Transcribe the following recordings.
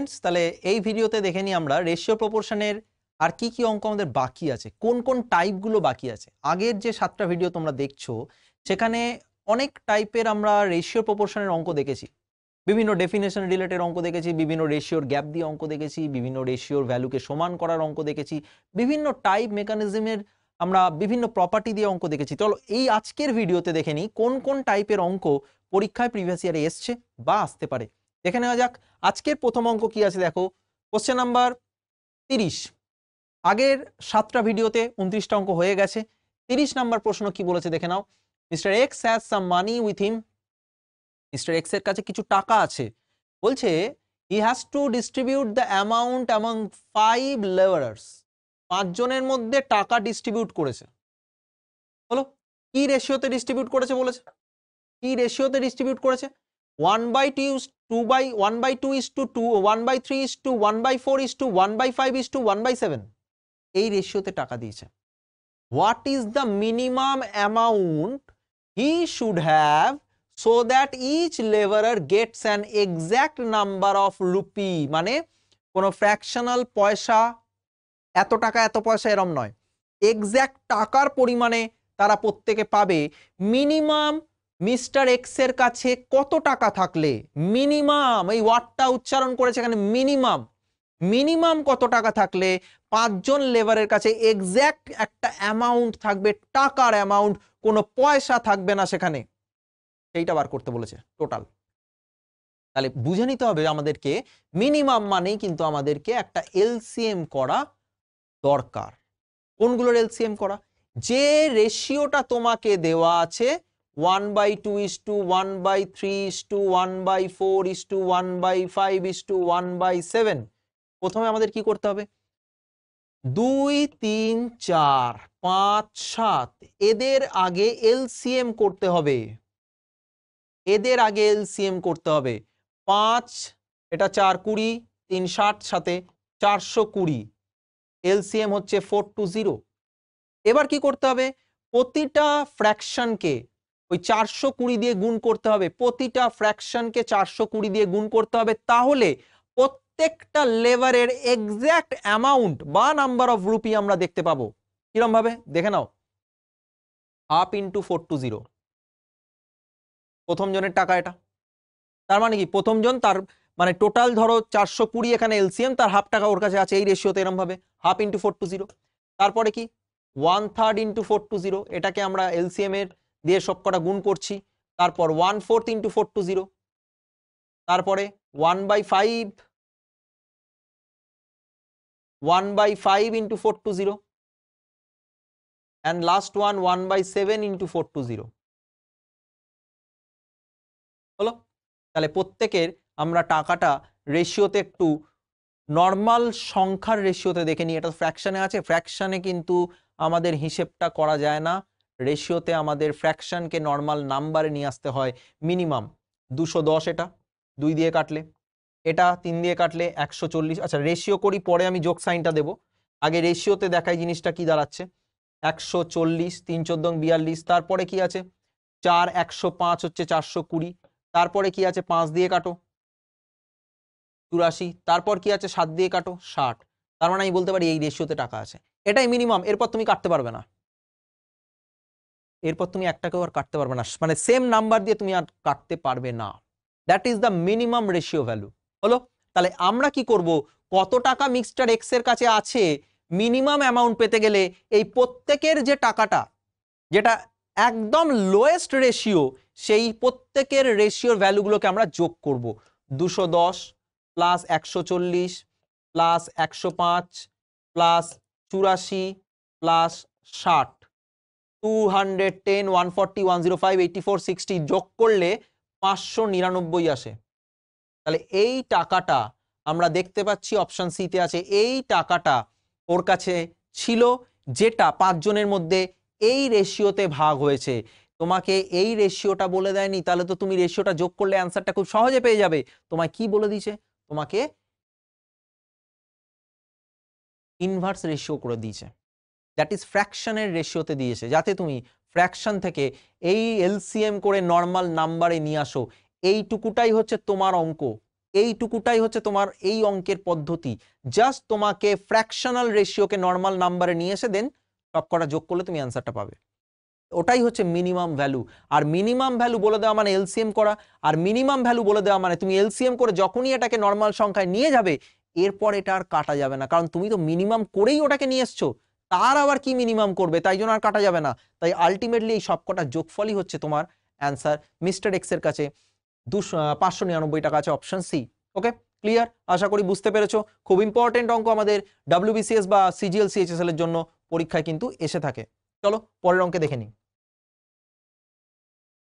Students, তাহলে এই ভিডিওতে দেখে নিই আমরা রেশিও প্রপোর্শনের আর কি কি অঙ্ক আমাদের বাকি আছে, কোন কোন টাইপগুলো বাকি আছে। আগের যে 7টা ভিডিও তোমরা দেখছো সেখানে অনেক টাইপের আমরা রেশিও প্রপোর্শনের অঙ্ক দেখেছি। বিভিন্ন ডেফিনেশন রিলেটেড অঙ্ক দেখেছি, বিভিন্ন রেশিওর গ্যাপ দিয়ে অঙ্ক দেখেছি, বিভিন্ন রেশিওর ভ্যালুকে সমান করার অঙ্ক দেখেছি, বিভিন্ন টাইপ মেকানিজমের আমরা বিভিন্ন প্রপার্টি দিয়ে অঙ্ক দেখেছি। চলো এই আজকের ভিডিওতে দেখে নিই কোন কোন টাইপের অঙ্ক পরীক্ষায় প্রিভিয়াস ইয়ারে এসছে বা আসতে পারে। দেখে নেওয়া যাক আজকের প্রথম অঙ্ক কি আছে। দেখো কোশ্চেন নাম্বার 30। আগের 7টা ভিডিওতে 29টা অঙ্ক হয়ে গেছে। 30 নাম্বার প্রশ্ন কি বলেছে দেখে নাও। Mister X has some money with him. Mister X এর কাছে কিছু টাকা আছে। বলছে he has to distribute the amount among 5 labourers. 5 জনের মধ্যে টাকা ডিস্ট্রিবিউট করেছে। বলো কি রেশিওতে ডিস্ট্রিবিউট করেছে বলেছে। কি রেশিওতে ডিস্ট্রিবিউট করেছে? 1/2 is 1/2 is to 2, 1/3 is to 1/4 is to 1/5 is to 1/7। এই রেশিওতে টাকা দিয়েছে। What is the minimum amount he should have so that each laborer gets an exact number of rupee? মানে কোন ফ্র্যাকশনাল পয়সা, এত টাকা এত পয়সা এরম নয়, এক্স্যাক্ট টাকার পরিমাণে তারা প্রত্যেকে পাবে। মিনিমাম মিস্টার এক্স এর কাছে কত টাকা থাকলে, মিনিমাম এই ওয়ার্ডটা উচ্চারণ করেছে এখানে, মিনিমাম মিনিমাম কত টাকা থাকলে 5 জন লেবারের কাছে এক্স্যাক্ট একটা অ্যামাউন্ট থাকবে, টাকার অ্যামাউন্ট, কোনো পয়সা থাকবে না সেখানে, সেইটা বার করতে বলেছে টোটাল। তাহলে বুঝে নিতে হবে আমাদেরকে মিনিমাম মানেই কিন্তু আমাদেরকে একটা এলসিএম করা দরকার। কোনগুলোর এলসিএম করা? যে রেশিওটা তোমাকে দেওয়া আছে 1/2 is to 1/3 is to 1/4 is to 1/5 is to 1/7। প্রথমে আমাদের কি করতে হবে? 2, 3, 4, 5, 7 এদের আগে এলসিএম করতে হবে। এদের আগে এলসিএম করতে হবে। 5 এটা 4 20, 3 60, সাথে 420, এলসিএম হচ্ছে 420। এবার কি করতে হবে? প্রতিটা ফ্র্যাকশনকে ওই 420 দিয়ে গুণ করতে হবে। প্রতিটা ফ্র্যাকশনকে 420 দিয়ে গুণ করতে হবে। তাহলে প্রত্যেকটা লেবারের এক্স্যাক্ট অ্যামাউন্ট বা নাম্বার অফ রুপি আমরা দেখতে পাবো। কিরম ভাবে দেখে নাও। 1/2 × 420, প্রথম জনের টাকা এটা। তার মানে কি প্রথম জন তার মানে টোটাল ধরো 420, এখানে এলসিএম তার হাফ টাকা ওর কাছে আছে এই রেশিওতে, এরম ভাবে 1/2 × 420। তারপরে কি 1/3 × 420, এটাকে আমরা এলসিএম এর দিয়ে সবকটা গুণ করছি। তারপর 1/4 × 420, তারপরে 1/5 × 420, and last one 1/7 × 420। হলো? তাহলে প্রত্যেকের আমরা টাকাটা রেশিওতে একটু নর্মাল সংখ্যার রেশিওতে দেখে নিই। এটা ফ্র্যাকশনে আছে, ফ্র্যাকশনে কিন্তু আমাদের হিসেবটা করা যায় না। রেশিওতে আমাদের ফ্র্যাকশনকে নর্মাল নাম্বারে নিয়ে আসতে হয়। মিনিমাম 210, এটা 2 দিয়ে কাটলে, এটা 3 দিয়ে কাটলে 140। আচ্ছা রেশিও করি, পরে আমি যোগ সাইনটা দেব। আগে রেশিওতে দেখাই জিনিসটা কি দাঁড়াচ্ছে। 140, 3 14 42, তারপরে কি আছে 4 105 হচ্ছে 420, তারপরে কি আছে 5 দিয়ে কাটো 84, তারপর কি আছে 7 দিয়ে কাটো 60। তার মানে আমি বলতে পারি এই রেশিওতে টাকা আছে। এটাই মিনিমাম, এরপর তুমি কাটতে পারবে না, এরপর তুমি একটাকেও আর কাটতে পারবে না, মানে সেম নাম্বার দিয়ে তুমি আর কাটতে পারবে না। That is the minimum ratio value. হলো? তাহলে আমরা কি করব, কত টাকা মিস্টার এক্স এর কাছে আছে মিনিমাম অ্যামাউন্ট পেতে গেলে এই প্রত্যেকের যে টাকাটা, যেটা একদম লোয়েস্ট রেশিও, সেই প্রত্যেকের রেশিওর ভ্যালুগুলোকে আমরা যোগ করব। 210 প্লাস 140 প্লাস 105 প্লাস 84 প্লাস 60, 210, 140, 105, 84, 60 যোগ করলে 599 আসে। তাহলে এই টাকাটা আমরা দেখতে পাচ্ছি অপশন সিতে আছে। এই টাকাটা ওর কাছে ছিল, যেটা 5 জনের মধ্যে এই রেশিওতে ভাগ হয়েছে। তোমাকে এই রেশিওটা বলে দেয়নি, তাহলে তো তুমি রেশিওটা যোগ করলে অ্যান্সারটা খুব সহজে পেয়ে যাবে। তোমায় কি বলে দিয়েছে? তোমাকে ইনভার্স রেশিও করে দিয়েছে, দ্যাট ইজ ফ্র্যাকশনের রেশিওতে দিয়েছে, যাতে তুমি ফ্র্যাকশন থেকে এই এলসিএম করে নর্মাল নাম্বারে নিয়ে আসো। এইটুকুটাই হচ্ছে তোমার অঙ্ক। এইটুকুটাই হচ্ছে তোমার এই অঙ্কের পদ্ধতি। জাস্ট তোমাকে ফ্র্যাকশনাল রেশিওকে নর্মাল নাম্বারে নিয়ে এসে দেন সবকটা যোগ করলে তুমি অ্যান্সারটা পাবে। ওটাই হচ্ছে মিনিমাম ভ্যালু। আর মিনিমাম ভ্যালু বলে দেওয়া মানে এলসিএম করা, আর মিনিমাম ভ্যালু বলে দেওয়া মানে তুমি এলসিএম করে যখনই এটাকে নর্মাল সংখ্যায় নিয়ে যাবে এরপর এটা আর কাটা যাবে না, কারণ তুমি তো মিনিমাম করেই ওটাকে নিয়ে এসছো, তার আবার কি মিনিমাম করবে, তাই জন্য আর কাটা যাবে না। তাই আলটিমেটলি এই সবকটা যোগফলই হচ্ছে তোমার অ্যান্সার। মিস্টার এক্স এর কাছে 599 টাকা আছে, অপশন সি। ওকে, ক্লিয়ার? আশা করি বুঝতে পেরেছো। খুব ইম্পর্টেন্ট অঙ্ক আমাদের WBCS বা CGL CHSL এর জন্য পরীক্ষায় কিন্তু এসে থাকে। চলো পরের অঙ্কে দেখে নিই।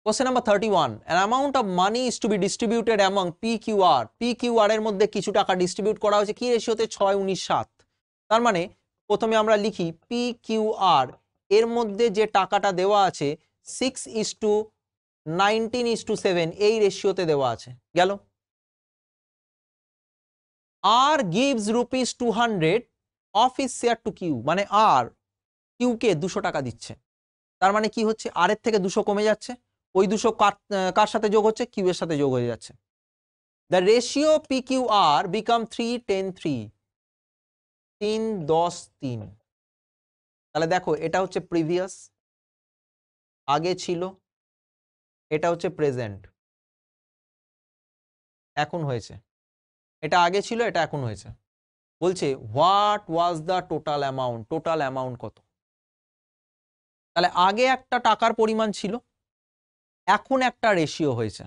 Question number 31. An amount of money is to be distributed among PQR. PQR এর মধ্যে কিছু টাকা ডিস্ট্রিবিউট করা হয়েছে কি রেশিওতে? 6, 19, 7। তার মানে প্রথমে আমরা লিখি PQR এর মধ্যে যে টাকাটা দেওয়া আছে 6:19:7 এই রেশিওতে দেওয়া আছে। গেল। R gives rupees 200 of his share to Q, মানে R Q কে 200 টাকা দিচ্ছে। তার মানে কি হচ্ছে? R এর থেকে 200 কমে যাচ্ছে, ওই 200 কার সাথে যোগ হচ্ছে? Q এর সাথে যোগ হয়ে যাচ্ছে। The ratio PQR become 3:10:3, 3:10:3। তাহলে দেখো এটা হচ্ছে প্রিভিয়াস, আগে ছিল, এটা হচ্ছে প্রেজেন্ট, এখন হয়েছে। এটা আগে ছিল, এটা এখন হয়েছে। বলছে what was the total amount, total amount কত? তাহলে আগে একটা টাকার পরিমাণ ছিল, এখন একটা রেশিও হয়েছে।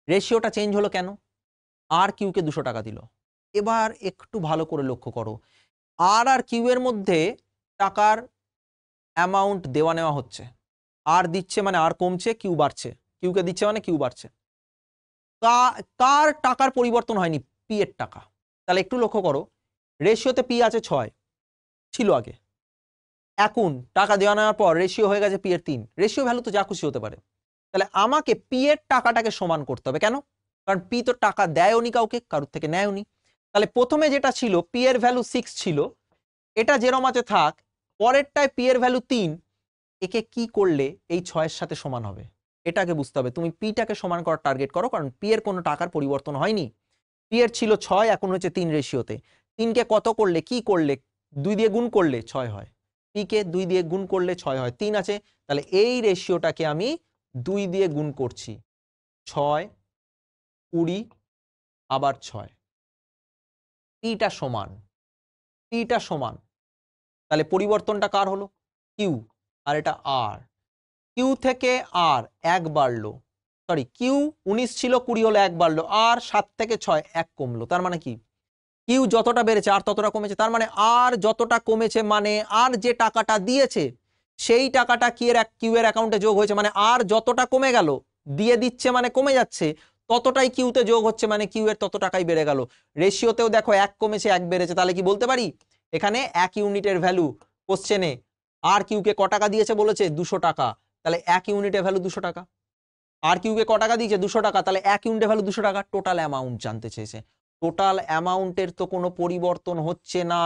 রেশিওটা চেঞ্জ হলো কেন? আর কিউকে 200 টাকা দিল। এবার একটু ভালো করে লক্ষ্য করো, আর কিউ এর মধ্যে টাকার অ্যামাউন্ট দেওয়া নেওয়া হচ্ছে। আর দিচ্ছে মানে আর কমছে, কিউ বাড়ছে, কিউকে দিচ্ছে মানে কিউ বাড়ছে। কার টাকার পরিবর্তন হয়নি? পি এর টাকা। তাহলে একটু লক্ষ্য করো, রেশিওতে পি আছে 6, ছিল আগে, এখন টাকা দেওয়া নেওয়ার পর রেশিও হয়ে গেছে পি এর 3। রেশিও ভ্যালু তো যা খুশি হতে পারে। তাহলে আমাকে পি এর টাকাটাকে সমান করতে হবে। কেন? কারণ পি তো টাকা দেয়নি কাউকে, কারোর থেকে নেয়নি। তাহলে প্রথমে যেটা ছিল পি এর ভ্যালু 6 ছিল, এটা যেরম আছে থাক, পরেরটায় পি এর ভ্যালু 3, একে কি করলে এই 6 এর সাথে সমান হবে এটাকে বুঝতে হবে। তুমি পিটাকে সমান করার টার্গেট করো, কারণ পি এর কোনো টাকার পরিবর্তন হয়নি। পি এর ছিল 6, এখন হচ্ছে 3 রেশিওতে। 3কে কত করলে, কি করলে? 2 দিয়ে গুণ করলে 6 হয়। পি কে 2 দিয়ে গুণ করলে 6 হয়। 3 আছে, তাহলে এই রেশিওটাকে আমি 2 দিয়ে গুণ করছি। 6, 20, আবার 6। পিটা সমান, পিটা সমান। তাহলে পরিবর্তনটা কার হলো? কিউ, আর এটা আর। কিউ থেকে আর 1 বাড়লো, সরি কিউ 19 ছিল, 20 হলো, 1 বাড়লো। আর 7 থেকে 6 1 কমলো। তার মানে কি? কিউ যতটা বেড়েছে আর ততটা কমেছে। তার মানে আর যতটা কমেছে মানে আর যে টাকাটা দিয়েছে সেই টাকাটা কিউ এর অ্যাকাউন্টে যোগ হয়েছে, মানে আর যতটা কমে গেল, দিয়ে দিচ্ছে মানে কমে যাচ্ছে, ততটাই কিউতে যোগ হচ্ছে, মানে কিউ এর তত টাকাই বেড়ে গেল। রেশিওতেও দেখো 1 কমেছে 1 বেড়েছে। তাহলে কি বলতে পারি? এখানে 1 ইউনিটের ভ্যালু কোশ্চেনে আর কিউকে ক টাকা দিয়েছে বলেছে? 200 টাকা। তাহলে 1 ইউনিটের ভ্যালু 200 টাকা। আর কিউকে ক টাকা দিয়েছে? 200 টাকা। তাহলে 1 ইউনিটের ভ্যালু 200 টাকা। টোটাল অ্যামাউন্ট জানতে চেয়েছে। টোটাল অ্যামাউন্টের তো কোনো পরিবর্তন হচ্ছে না।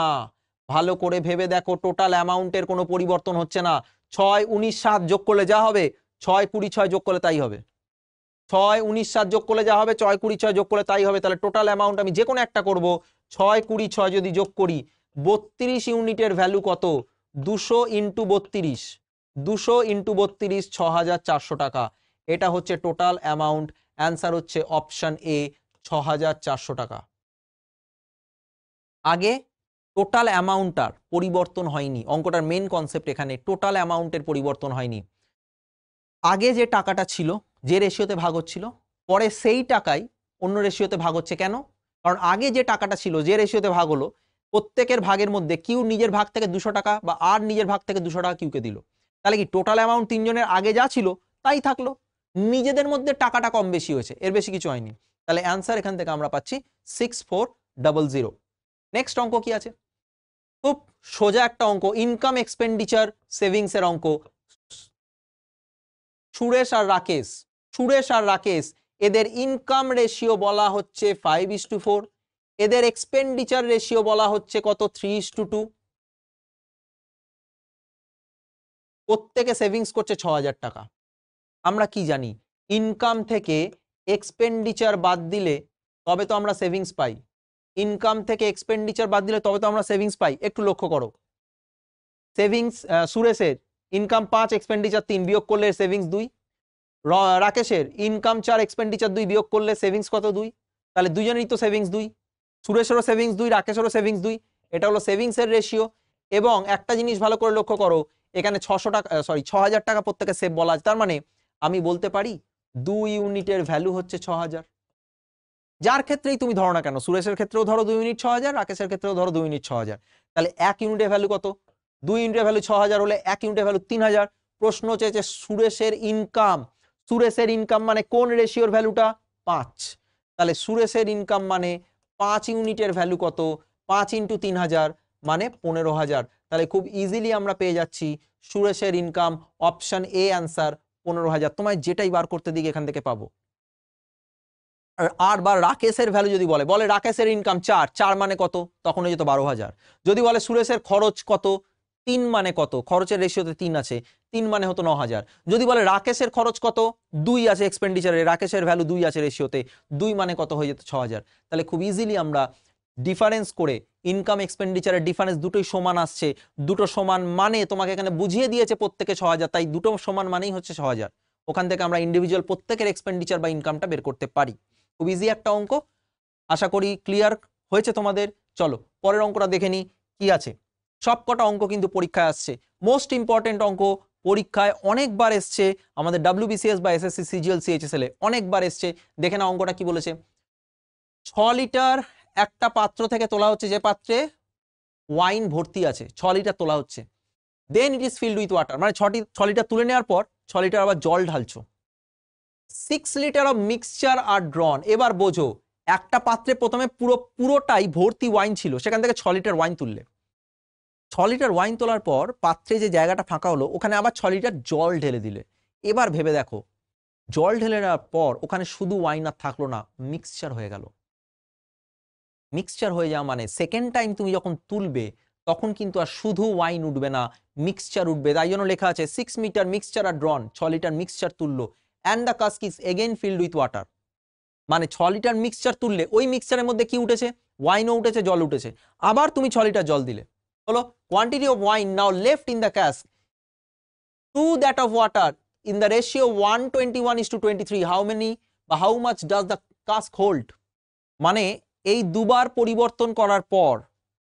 ভালো করে ভেবে দেখো, টোটাল অ্যামাউন্টের কোনো পরিবর্তন হচ্ছে না। 6, 19, 7 যোগ করলে যা হবে, 6, 20, 6 যোগ করলে তাই হবে। 6, 19, 7 যোগ করলে যা হবে, 6, 20, 6 যোগ করলে তাই হবে। তাহলে টোটাল অ্যামাউন্ট আমি যে কোনো একটা করব। 6, 20, 6 যদি যোগ করি, 32 ইউনিটের ভ্যালু কত? 200 ইন্টু 32, 200 ইন্টু 32, 6400 টাকা। এটা হচ্ছে টোটাল অ্যামাউন্ট। অ্যান্সার হচ্ছে অপশন এ, 6400 টাকা। আগে টোটাল অ্যামাউন্টটার পরিবর্তন হয়নি। অঙ্কটার মেন কনসেপ্ট এখানে টোটাল অ্যামাউন্টের পরিবর্তন হয়নি। আগে যে টাকাটা ছিল, যে রেশিওতে ভাগ হচ্ছিল, পরে সেই টাকাই অন্য রেশিওতে ভাগ হচ্ছে। কেন? কারণ আগে যে টাকাটা ছিল, যে রেশিওতে ভাগ হলো, প্রত্যেকের ভাগের মধ্যে কিউ নিজের ভাগ থেকে 200 টাকা বা আর নিজের ভাগ থেকে 200 টাকা কিউকে দিল। তাহলে কি টোটাল অ্যামাউন্ট তিনজনের আগে যা ছিল তাই থাকলো, নিজেদের মধ্যে টাকাটা কম বেশি হয়েছে, এর বেশি কিছু হয়নি। তাহলে অ্যান্সার এখান থেকে আমরা পাচ্ছি 6400। নেক্সট অঙ্ক কি আছে? খুব সোজা একটা অঙ্ক, ইনকাম এক্সপেন্ডিচার সেভিংস এর অঙ্ক। সুরেশ আর রাকেশ এদের ইনকাম রেশিও বলা হচ্ছে 5:4, এদের এক্সপেন্ডিচার রেশিও বলা হচ্ছে কত? 3:2। প্রত্যেকে সেভিংস করছে 6000 টাকা। আমরা কি জানি? ইনকাম থেকে এক্সপেন্ডিচার বাদ দিলে তবে তো আমরা সেভিংস পাই। ইনকাম থেকে এক্সপেন্ডিচার বাদ দিলে তবে তো আমরা সেভিংস পাই। একটু লক্ষ্য করো, সেভিংস সুরেশের ইনকাম 5 এক্সপেন্ডিচার 3 বিয়োগ করলে সেভিংস 2, রাকেশের ইনকাম 4 এক্সপেন্ডিচার 2 বিয়োগ করলে সেভিংস কত 2, তাহলে দুজনেরই তো সেভিংস 2, সুরেশেরও সেভিংস 2, রাকেশেরও সেভিংস 2, এটা হলো সেভিংস এর রেশিও। এবং একটা জিনিস ভালো করে লক্ষ্য করো, এখানে 600 টাকা 6000 টাকা প্রত্যেকে সেভ বলা আছে, তার মানে আমি বলতে পারি 2 ইউনিটের ভ্যালু হচ্ছে 6000। যার ক্ষেত্রেই তুমি ধরো না কেন, সুরেশের ক্ষেত্রেও ধরো 2 ইউনিট 6000, রাকেশের ক্ষেত্রেও ধরো 2 ইউনিট 6000, তাহলে 1 ইউনিটের ভ্যালু কত? 2 ইউনিটের ভ্যালু 6000 হলে 1 ইউনিটের ভ্যালু 3000। প্রশ্ন চেয়েছে সুরেশের ইনকাম, সুরেশের ইনকাম মানে কোন রেশিওর ভ্যালুটা? 5। তাহলে সুরেশের ইনকাম মানে 5 ইউনিটের ভ্যালু কত? 5 ইন্টু 3000 মানে 15000। তাহলে খুব ইজিলি আমরা পেয়ে যাচ্ছি সুরেশের ইনকাম, অপশন এ অ্যান্সার 15000। তোমায় যেটাই বার করতে দিকে এখান থেকে পাবো। আর বা রাকেশের ভ্যালু যদি বলে রাকেশের ইনকাম 4 মানে কত? তখন হয়ে যেত 12000। যদি বলে সুরেশের খরচ কত? 3 মানে কত? খরচের রেশিওতে 3 আছে, 3 মানে হতো 9000। যদি বলে রাকেশের খরচ কত? 2 আছে এক্সপেন্ডিচারে, রাকেশের ভ্যালু 2 আছে রেশিওতে, 2 মানে কত? হয়ে যেত 6000। তাহলে খুব ইজিলি আমরা ডিফারেন্স করে, ইনকাম এক্সপেন্ডিচারের ডিফারেন্স দুটোই সমান আসছে, দুটো সমান মানে তোমাকে এখানে বুঝিয়ে দিয়েছে প্রত্যেকে 6000, তাই দুটো সমান মানেই হচ্ছে 6000। ওখান থেকে আমরা ইন্ডিভিজুয়াল প্রত্যেকের এক্সপেন্ডিচার বা ইনকামটা বের করতে পারি। খুব ইজি একটা অঙ্ক, আশা করি ক্লিয়ার হয়েছে তোমাদের। চলো পরের অঙ্কটা দেখে নিই কি আছে। সবকটা অঙ্ক কিন্তু পরীক্ষায় আসছে, মোস্ট ইম্পর্টেন্ট অঙ্ক, পরীক্ষায় অনেকবার এসছে, আমাদের WBCS বা SSC CGL CHSL এ অনেকবার এসছে। দেখে না অঙ্কটা কি বলেছে। 6 লিটার একটা পাত্র থেকে তোলা হচ্ছে, যে পাত্রে ওয়াইন ভর্তি আছে, 6 লিটার তোলা হচ্ছে। Then it is filled with water, মানে 6 লিটার তুলে নেওয়ার পর 6 লিটার আবার জল ঢালছো। 6 litre of mixture R drawn. এবার বোঝো, একটা পাত্রে প্রথমে পুরোটাই ভর্তি ওয়াইন ছিল, সেখান থেকে 6 লিটার ওয়াইন তুললে। 6 লিটার ওয়াইন তোলার পর পাত্রে যে জায়গাটা ফাঁকা হলো, ওখানে আবার 6 লিটার জল ঢেলে দিলে। এবার ভেবে দেখো, জল ঢেলে দেওয়ার পর ওখানে শুধু ওয়াইন আর থাকলো না, মিক্সচার হয়ে গেল। মিক্সচার হয়ে যাওয়া মানে সেকেন্ড টাইম তুমি যখন তুলবে তখন কিন্তু আর শুধু ওয়াইন উঠবে না, মিক্সচার উঠবে। তাই জন্য লেখা আছে 6 মিটার মিক্সচার আর ড্রন, 6 লিটার মিক্সচার তুললো, and the cask is again filled with water. মানে 6 লিটার মিক্সচার তুললে ওই মিক্সচারের মধ্যে কি উঠেছে? ওয়াইনও উঠেছে, জল উঠেছে। আবার তুমি 6 লিটার জল দিলে, হলো quantity of wine now left in the cask to that of water in the ratio 121:23, how many বা how much does the cask hold. মানে এই দুবার পরিবর্তন করার পর,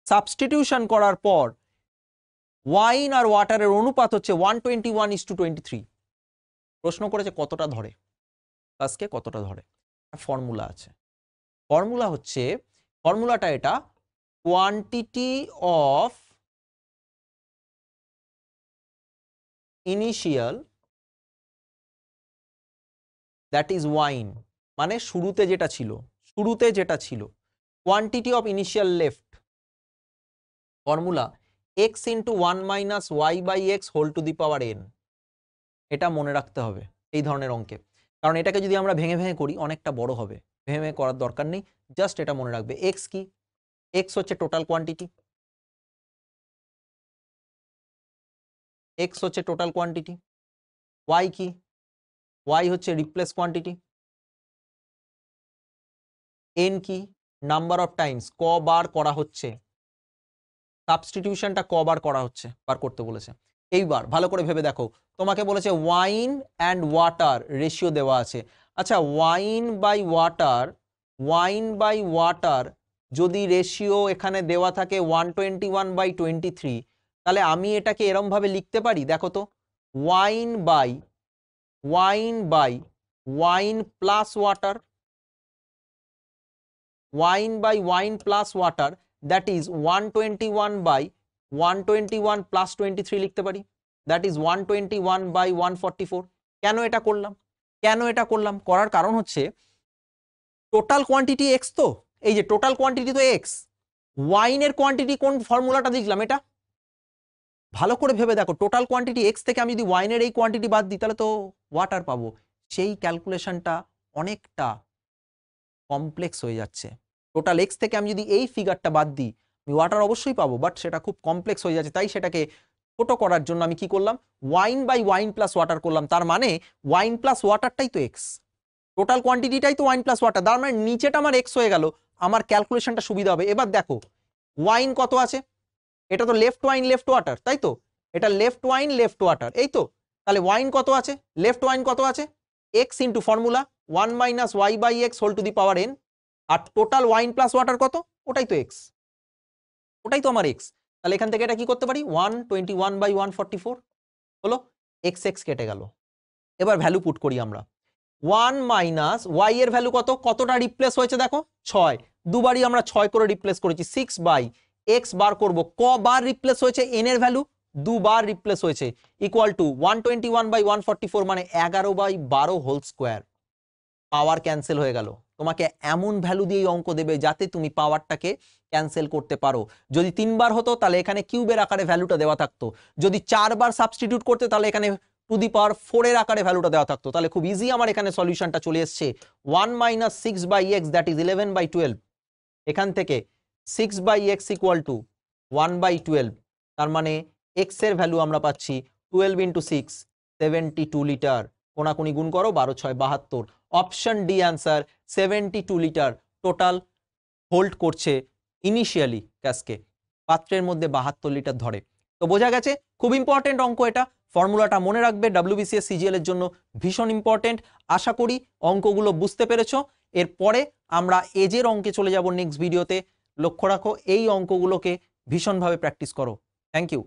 সাবস্টিটিউশন করার পর ওয়াইন আর ওয়াটারের অনুপাত হচ্ছে 121:23। প্রশ্ন করেছে কতটা ধরে, কাস্কে কতটা ধরে। ফর্মুলা আছে, ফর্মুলা হচ্ছে, ফর্মুলাটা এটা, quantity of initial that is wine, মানে শুরুতে যেটা ছিল, quantity of initial left, formula x into 1 minus y by x whole to the power n। এটা মনে রাখতে হবে এই ধরনের অঙ্কে, কারণ এটাকে যদি আমরা ভেঙে ভেঙে করি অনেকটা বড় হবে, ভেঙে ভেঙে করার দরকার নেই, জাস্ট এটা মনে রাখবে। x কি? x হচ্ছে টোটাল কোয়ান্টিটি, x হচ্ছে টোটাল কোয়ান্টিটি। y কি? y হচ্ছে রিপ্লেস কোয়ান্টিটি। n কি? নাম্বার অফ টাইমস, কবার করা হচ্ছে, সাবস্টিটিউশনটা কবার করা হচ্ছে বার করতে বলেছে। এইবার ভালো করে ভেবে দেখো, তোমাকে বলেছে ওয়াইন অ্যান্ড ওয়াটার রেশিও দেওয়া আছে। আচ্ছা, ওয়াইন বাই ওয়াটার যদি রেশিও এখানে দেওয়া থাকে 121/23, তাহলে আমি এটাকে এরম ভাবে লিখতে পারি, দেখো তো, wine by wine plus water, wine by wine plus water, that is 121/121 plus 23 লিখতে পারি, দ্যাট ইজ 121/144। কেন এটা করলাম? করার কারণ হচ্ছে টোটাল কোয়ান্টিটি এক্স, তো এই যে টোটাল কোয়ান্টিটি তো এক্স, ওয়াইনের কোয়ান্টিটি কোন ফর্মুলাটা লিখলাম এটা, ভালো করে ভেবে দেখো, টোটাল কোয়ান্টিটি এক্স থেকে আমি যদি ওয়াইনের এই কোয়ান্টিটি বাদ দিই তাহলে তো ওয়াটার পাবো। সেই ক্যালকুলেশনটা অনেকটা কমপ্লেক্স হয়ে যাচ্ছে। টোটাল এক্স থেকে আমি যদি এই ফিগারটা বাদ দিই, আমি ওয়াটার অবশ্যই পাবো, বাট সেটা খুব কমপ্লেক্স হয়ে যাচ্ছে। তাই সেটাকে ছোট করার জন্য আমি কি করলাম, wine by wine plus water করলাম। তার মানে ওয়াইন প্লাস ওয়াটারটাই তো এক্স, টোটাল কোয়ান্টিটিটাই তো ওয়াইন প্লাস ওয়াটার, তার মানে নিচেটা আমার এক্স হয়ে গেল, আমার ক্যালকুলেশনটা সুবিধা হবে। এবার দেখো ওয়াইন কত আছে, এটা তো লেফট ওয়াইন লেফট ওয়াটার, তাই তো, এটা লেফট ওয়াইন লেফট ওয়াটার, এই তো, তাহলে ওয়াইন কত আছে, লেফট ওয়াইন কত আছে, x into formula 1 minus y by x whole to the power n, আর টোটাল ওয়াইন প্লাস ওয়াটার কত, ওটাই তো এক্স, ওটাই তো আমার এক্স। তাহলে এখান থেকে এটা কি করতে পারি, 121/144 হলো, এক্স এক্স কেটে গেল। এবার ভ্যালু পুট করি আমরা, 1 মাইনাস ওয়াই এর ভ্যালু কত, কতটা রিপ্লেস হয়েছে দেখো 6, দুবারই আমরা 6 করে রিপ্লেস করেছি, 6 বাই এক্স বার করব, কবার রিপ্লেস হয়েছে এন এর ভ্যালু, দুবার রিপ্লেস হয়েছে, ইকুয়াল টু 121/144 মানে 11/12 হোল স্কোয়ার। পাওয়ার ক্যান্সেল হয়ে গেল, তোমাকে এমন ভ্যালু দিয়ে অঙ্ক দেবে যাতে তুমি পাওয়ারটাকে ক্যান্সেল করতে পারো। যদি 3 বার হতো তাহলে এখানে কিউবের আকারে ভ্যালুটা দেওয়া থাকতো, যদি 4 বার সাবস্টিটিউট করতে তাহলে এখানে টু দি পাওয়ার 4 এর আকারে ভ্যালুটা দেওয়া থাকতো। তাহলে খুব ইজি আমার এখানে সলিউশনটা চলে এসছে, 1 মাইনাস 6/x দ্যাট ইজ 11/12, এখান থেকে 6/x ইকুয়াল টু 1/12, তার মানে এক্স এর ভ্যালু আমরা পাচ্ছি 12 ইন্টু 6 72 লিটার, কোনাকুনি গুণ করো 12 6 72, option D answer 72 litre total hold করছে ইনিশিয়ালি গ্যাসকে, পাত্রের মধ্যে 72 লিটার ধরে। তো বোঝা গেছে, খুব ইম্পর্টেন্ট অঙ্ক এটা, ফর্মুলাটা মনে রাখবে, WBCS CGL এর জন্য ভীষণ ইম্পর্টেন্ট। আশা করি অঙ্কগুলো বুঝতে পেরেছো। এরপরে আমরা এজের অঙ্কে চলে যাব নেক্সট ভিডিওতে। লক্ষ্য রাখো এই অঙ্কগুলোকে ভীষণভাবে প্র্যাকটিস করো। Thank you.